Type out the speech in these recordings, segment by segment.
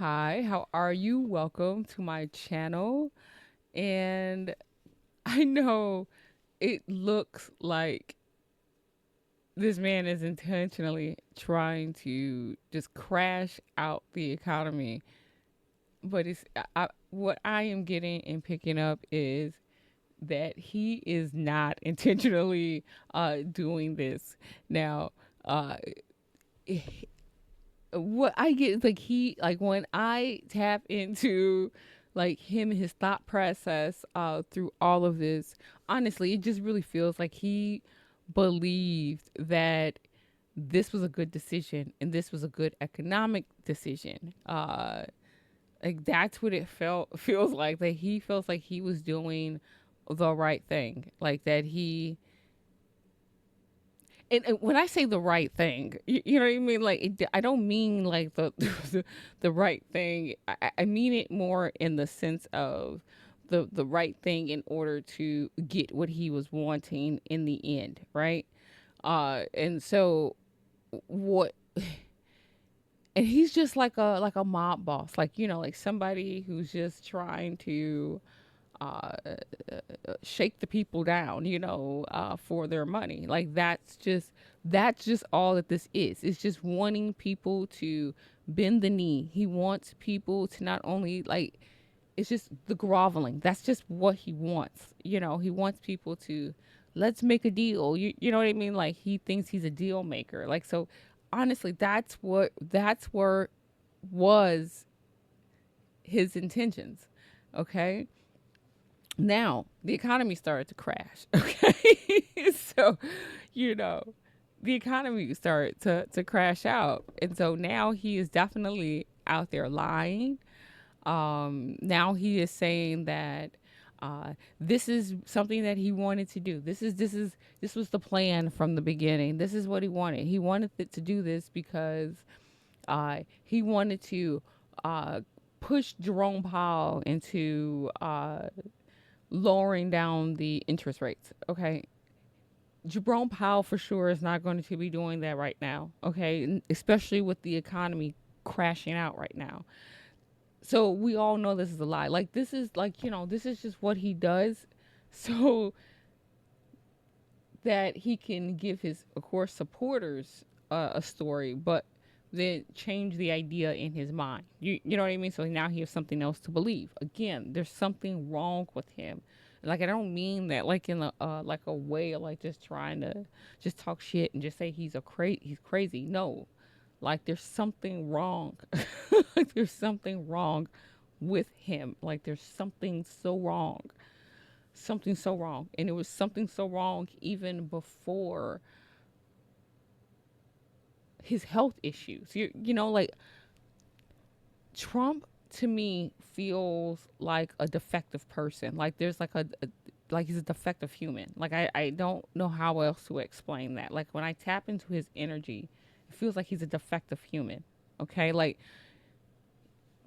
Hi, how are you? Welcome to my channel. And I know it looks like this man is intentionally trying to just crash out the economy, but what I am getting and picking up is that he is not intentionally doing this. Now, uh, what I get is like when I tap into like him and his thought process through all of this, honestly, it just really feels like he believed that this was a good decision and this was a good economic decision. Like that's what it feels like, that he feels like he was doing the right thing, like that he and when I say the right thing, you know what I mean? Like, I don't mean like the right thing. I mean it more in the sense of the right thing in order to get what he was wanting in the end, right? And so what? And he's just like a mob boss, like like somebody who's just trying to uh, shake the people down, for their money. Like that's just all that this is. It's just wanting people to bend the knee. He wants people to not only like it's just the groveling. That's just what he wants. He wants people to let's make a deal. You know what I mean? Like he thinks he's a deal maker. Like so honestly, that's where was his intentions. Okay? Now the economy started to crash. Okay. So, you know, the economy started to crash out. And so now he is definitely out there lying. Now he is saying that this is something that he wanted to do. This was the plan from the beginning. This is what he wanted. He wanted to do this because he wanted to uh, push Jerome Powell into lowering down the interest rates. Okay. Jerome Powell for sure is not going to be doing that right now. Okay. Especially with the economy crashing out right now. So we all know this is a lie. Like, this is like, this is just what he does. So that he can give his, of course, supporters a story, but then change the idea in his mind. You know what I mean? So now he has something else to believe. Again, there's something wrong with him. Like I don't mean that like in a like a way of like just trying to just talk shit and just say he's crazy. No, like there's something wrong. Like there's something wrong with him. Like there's something so wrong, and it was something so wrong even before his health issues. Like Trump to me feels like a defective person. Like there's like like he's a defective human. Like I don't know how else to explain that. Like when I tap into his energy, it feels like he's a defective human. Okay, like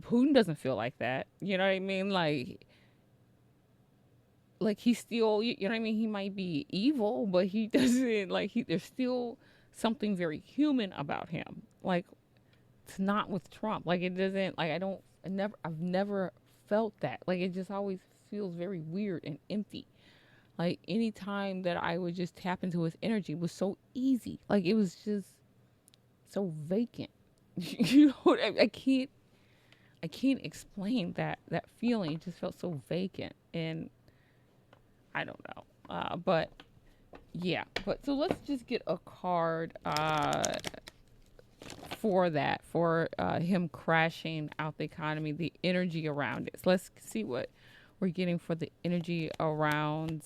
Putin doesn't feel like that. You know what I mean? Like he's still, you know what I mean? He might be evil, but he doesn't like there's still something very human about him. Like it's not with Trump. Like it doesn't, like I've never felt that. Like it just always feels very weird and empty. Like any time that I would just tap into his energy was so easy. Like it was just so vacant. I can't explain that feeling. It just felt so vacant, and I don't know. But yeah. But so let's just get a card for that, for him crashing out the economy, the energy around it. So let's see what we're getting for the energy around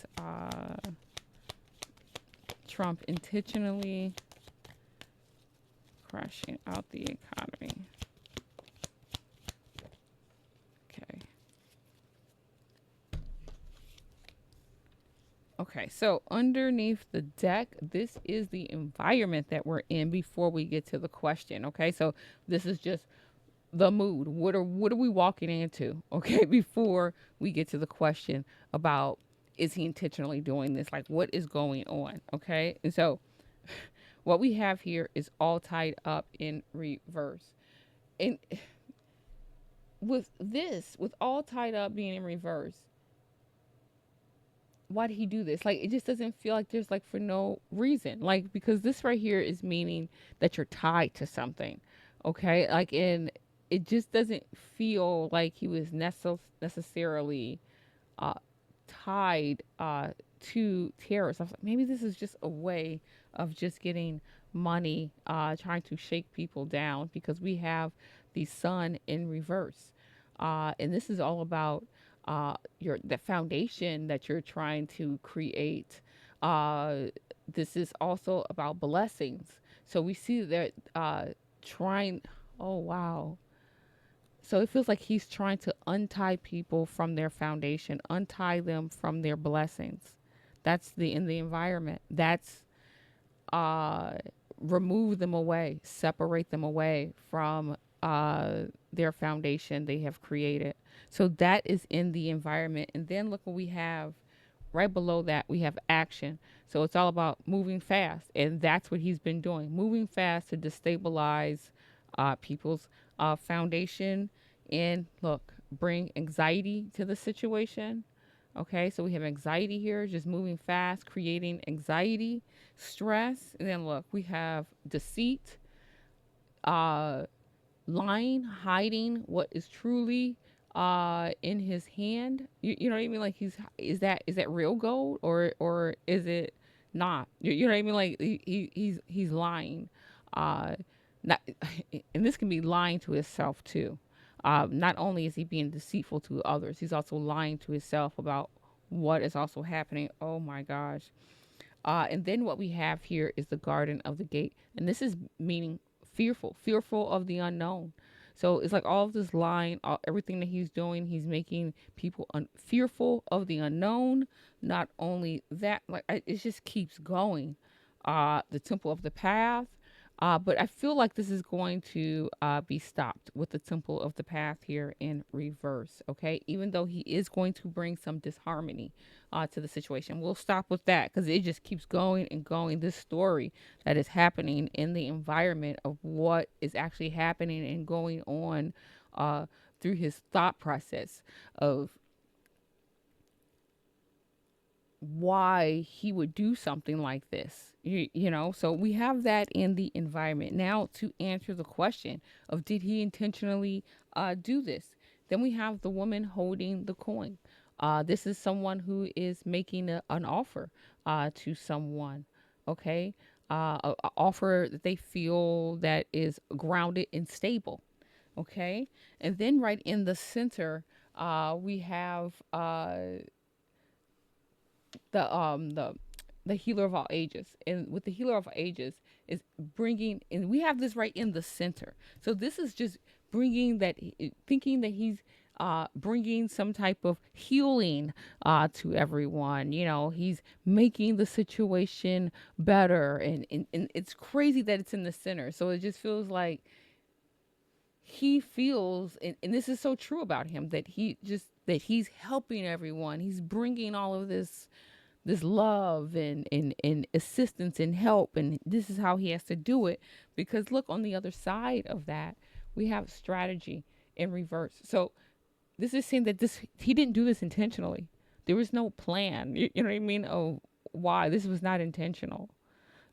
Trump intentionally crashing out the economy. Okay. Okay, so underneath the deck, this is the environment that we're in before we get to the question. Okay, so this is just the mood. What are we walking into? Okay, before we get to the question about is he intentionally doing this? Like what is going on? Okay, and so what we have here is all tied up in reverse, and with this, with all tied up being in reverse, why did he do this? Like, it just doesn't feel like there's like for no reason. Like, because this right here is meaning that you're tied to something. Okay. Like, and it just doesn't feel like he was necessarily uh, tied to terrorists. I was like, maybe this is just a way of just getting money, trying to shake people down because we have the sun in reverse. And this is all about your the foundation that you're trying to create. Uh, this is also about blessings. So we see that trying. Oh wow, so it feels like he's trying to untie people from their foundation, untie them from their blessings. That's the in the environment. That's uh remove them away, separate them away from their foundation they have created. So that is in the environment. And then look what we have right below that, we have action. So it's all about moving fast. And that's what he's been doing, moving fast to destabilize people's foundation. And look, bring anxiety to the situation. Okay, so we have anxiety here, just moving fast, creating anxiety, stress. And then look, we have deceit, uh, lying, hiding what is truly in his hand. You know what I mean? Like is that real gold or is it not? You know what I mean? Like he's lying. Not and this can be lying to himself too. Not only is he being deceitful to others, he's also lying to himself about what is also happening. Oh my gosh. And then what we have here is the garden of the gate. And this is meaning fearful of the unknown. So it's like all of this lying, everything that he's doing, he's making people fearful of the unknown. Not only that, like it just keeps going. The temple of the path. But I feel like this is going to be stopped with the temple of the path here in reverse. Okay. Even though he is going to bring some disharmony to the situation. We'll stop with that because it just keeps going and going. This story that is happening in the environment of what is actually happening and going on through his thought process of why he would do something like this. You know, so we have that in the environment. Now, to answer the question of did he intentionally do this? Then we have the woman holding the coin. This is someone who is making an offer to someone, okay? A offer that they feel that is grounded and stable, okay? And then right in the center, we have the healer of all ages. And with the healer of all ages is bringing, and we have this right in the center. So this is just bringing that, thinking that he's bringing some type of healing to everyone. You know, he's making the situation better, and it's crazy that it's in the center. So it just feels like he feels, and this is so true about him, that he's helping everyone. He's bringing all of this love and assistance and help, and this is how he has to do it. Because look, on the other side of that, we have strategy in reverse. So this is saying that this he didn't do this intentionally. There was no plan. You know what I mean? Oh, why? This was not intentional.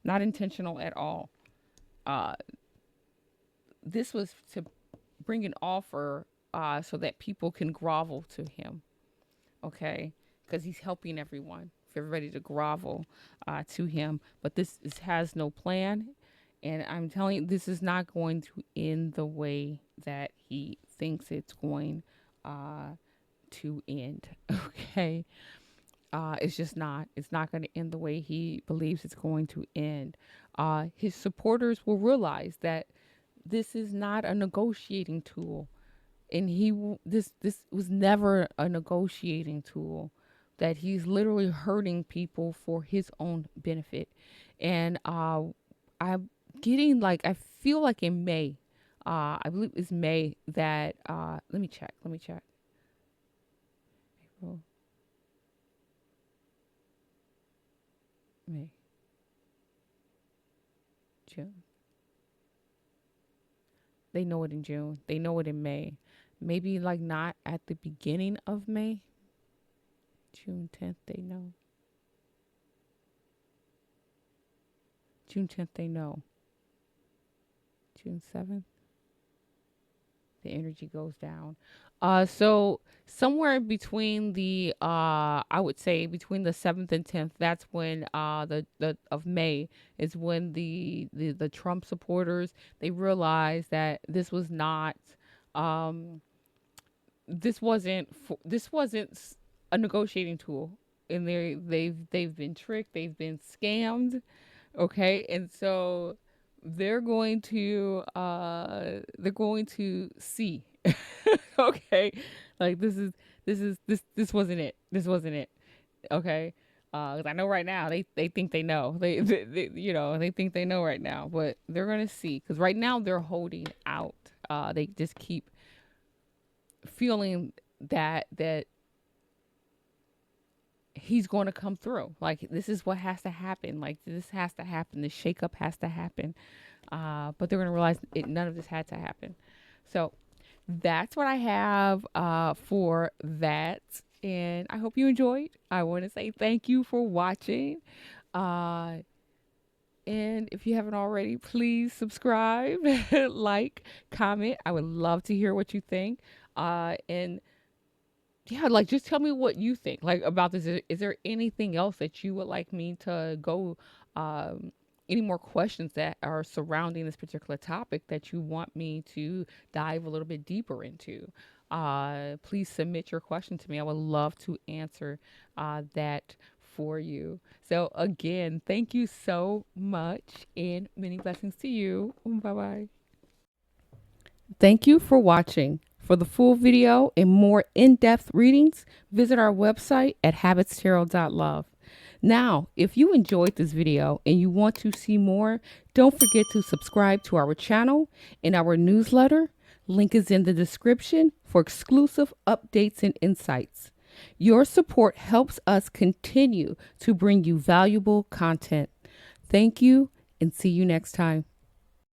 Not intentional at all. uh this was to bring an offer so that people can grovel to him, okay? Because he's helping everyone, for everybody to grovel to him. But has no plan, and I'm telling you, this is not going to end the way that he thinks it's going to end. Okay, it's just not. It's not going to end the way he believes it's going to end. His supporters will realize that this is not a negotiating tool, and this was never a negotiating tool, that he's literally hurting people for his own benefit. And I'm getting, like, I feel like in May, I believe it's May, that let me check April, May, June. They know it in June, they know it in May. maybe like not at the beginning of May. June 10th, they know. June 10th, they know. June 7th, the energy goes down. So somewhere between the I would say between the 7th and 10th, that's when the of May is when the Trump supporters, they realized that this was not um this wasn't a negotiating tool, and they've been tricked, they've been scammed. Okay, and so they're going to see. Okay, like this wasn't it, this wasn't it. Okay, 'cause I know right now they think they know, they you know, they think they know right now, but they're gonna see, because right now they're holding out. They just keep feeling that he's going to come through. Like, this is what has to happen. Like, this has to happen. The shakeup has to happen. But they're going to realize none of this had to happen. So that's what I have for that. And I hope you enjoyed. I want to say thank you for watching. And if you haven't already, please subscribe, like, comment. I would love to hear what you think. And yeah, like, just tell me what you think, like, about this. Is there anything else that you would like me to go, any more questions that are surrounding this particular topic that you want me to dive a little bit deeper into? Please submit your question to me. I would love to answer that for you. So again, thank you so much, and many blessings to you. Bye bye. Thank you for watching. For the full video and more in-depth readings, visit our website at habitstarot.love. Now, if you enjoyed this video and you want to see more, don't forget to subscribe to our channel and our newsletter. Link is in the description for exclusive updates and insights. Your support helps us continue to bring you valuable content. Thank you, and see you next time.